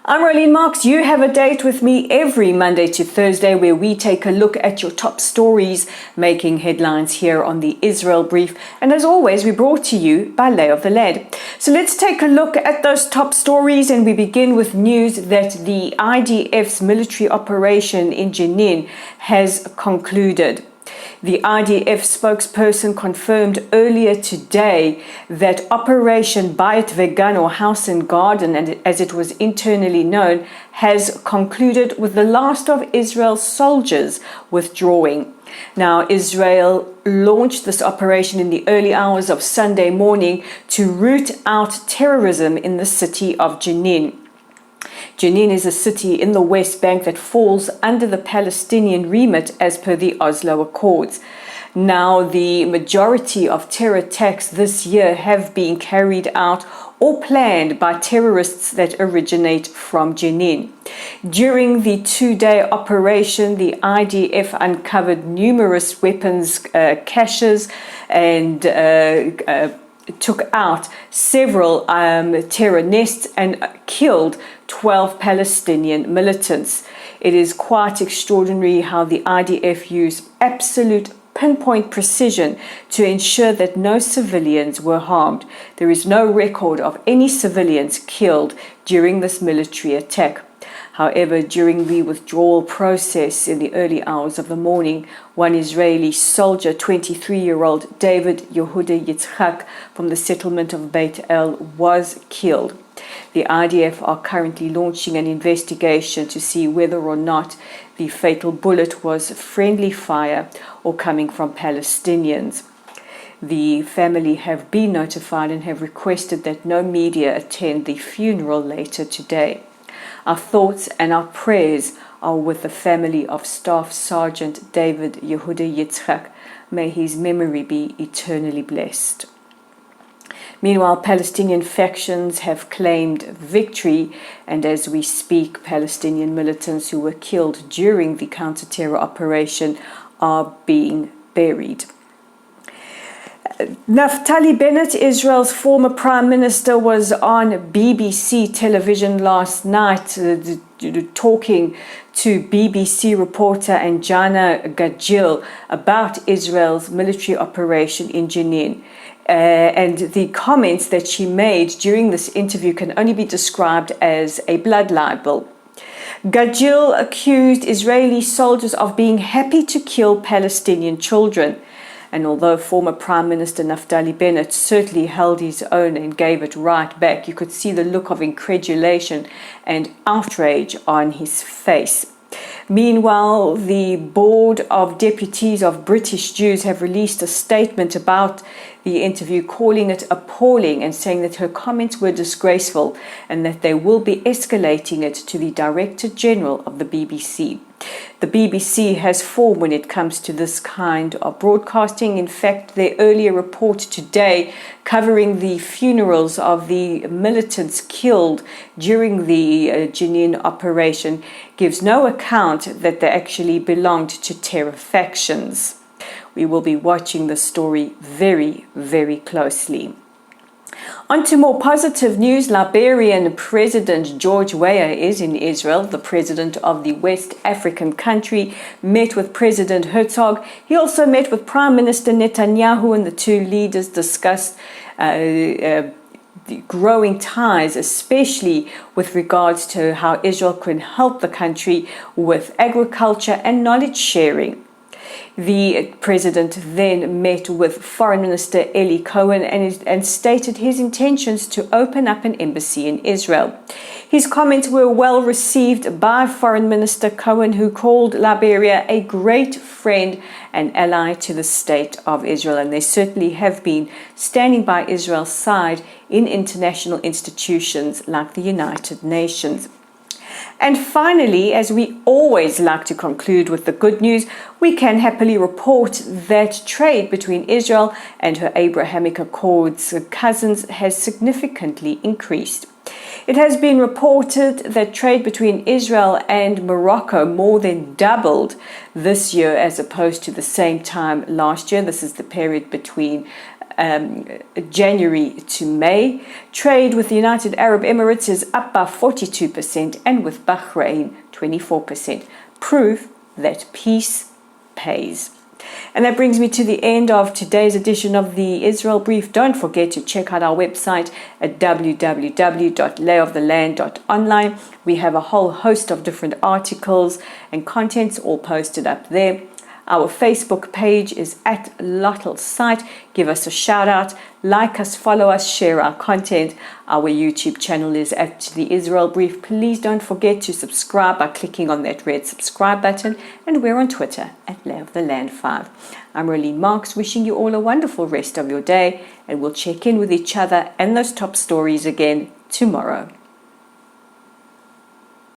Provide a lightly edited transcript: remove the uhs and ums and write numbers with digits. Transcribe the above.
I'm Rolene Marks. You have a date with me every Monday to Thursday where we take a look at your top stories making headlines here on the Israel Brief. And as always, we're brought to you by Lay of the Land. So let's take a look at those top stories, and we begin with news that the IDF's military operation in Jenin has concluded. The IDF spokesperson confirmed earlier today that Operation Bayit Vegan, or House and Garden, and as it was internally known, has concluded with the last of Israel's soldiers withdrawing. Now, Israel launched this operation in the early hours of Sunday morning to root out terrorism in the city of Jenin. Jenin is a city in the West Bank that falls under the Palestinian remit as per the Oslo Accords. Now, the majority of terror attacks this year have been carried out or planned by terrorists that originate from Jenin. During the two-day operation, the IDF uncovered numerous weapons caches and took out several terror nests and killed 12 Palestinian militants. It is quite extraordinary how the IDF used absolute pinpoint precision to ensure that no civilians were harmed. There is no record of any civilians killed during this military attack. However, during the withdrawal process in the early hours of the morning, one Israeli soldier, 23-year-old David Yehuda Yitzchak from the settlement of Beit El, was killed. The IDF are currently launching an investigation to see whether or not the fatal bullet was friendly fire or coming from Palestinians. The family have been notified and have requested that no media attend the funeral later today. Our thoughts and our prayers are with the family of Staff Sergeant David Yehuda Yitzchak. May his memory be eternally blessed. Meanwhile, Palestinian factions have claimed victory, and as we speak, Palestinian militants who were killed during the counter-terror operation are being buried. Naftali Bennett, Israel's former prime minister, was on BBC television last night talking to BBC reporter Anjana Gajil about Israel's military operation in Jenin. And the comments that she made during this interview can only be described as a blood libel. Gajil accused Israeli soldiers of being happy to kill Palestinian children. And although former Prime Minister Naftali Bennett certainly held his own and gave it right back, you could see the look of incredulation and outrage on his face. Meanwhile, the Board of Deputies of British Jews have released a statement about the interview, calling it appalling and saying that her comments were disgraceful and that they will be escalating it to the Director General of the BBC. The BBC has form when it comes to this kind of broadcasting. In fact, their earlier report today covering the funerals of the militants killed during the Jenin operation gives no account that they actually belonged to terror factions. We will be watching the story very, very closely. On to more positive news. Liberian President George Weah is in Israel. The president of the West African country met with President Herzog. He also met with Prime Minister Netanyahu, and the two leaders discussed the growing ties, especially with regards to how Israel can help the country with agriculture and knowledge sharing. The president then met with Foreign Minister Eli Cohen and stated his intentions to open up an embassy in Israel. His comments were well received by Foreign Minister Cohen, who called Liberia a great friend and ally to the state of Israel, and they certainly have been standing by Israel's side in international institutions like the United Nations. And finally, as we always like to conclude with the good news, we can happily report that trade between Israel and her Abrahamic Accords cousins has significantly increased. It has been reported that trade between Israel and Morocco more than doubled this year as opposed to the same time last year. This is the period between January to May. Trade with the United Arab Emirates is up by 42% and with Bahrain 24%. Proof that peace pays. And that brings me to the end of today's edition of the Israel Brief. Don't forget to check out our website at www.layoftheland.online. We have a whole host of different articles and contents all posted up there. Our Facebook page is at Lottle Site. Give us a shout out, like us, follow us, share our content. Our YouTube channel is at The Israel Brief. Please don't forget to subscribe by clicking on that red subscribe button. And we're on Twitter at Lay of the Land 5. I'm Rolene Marks, wishing you all a wonderful rest of your day. And we'll check in with each other and those top stories again tomorrow.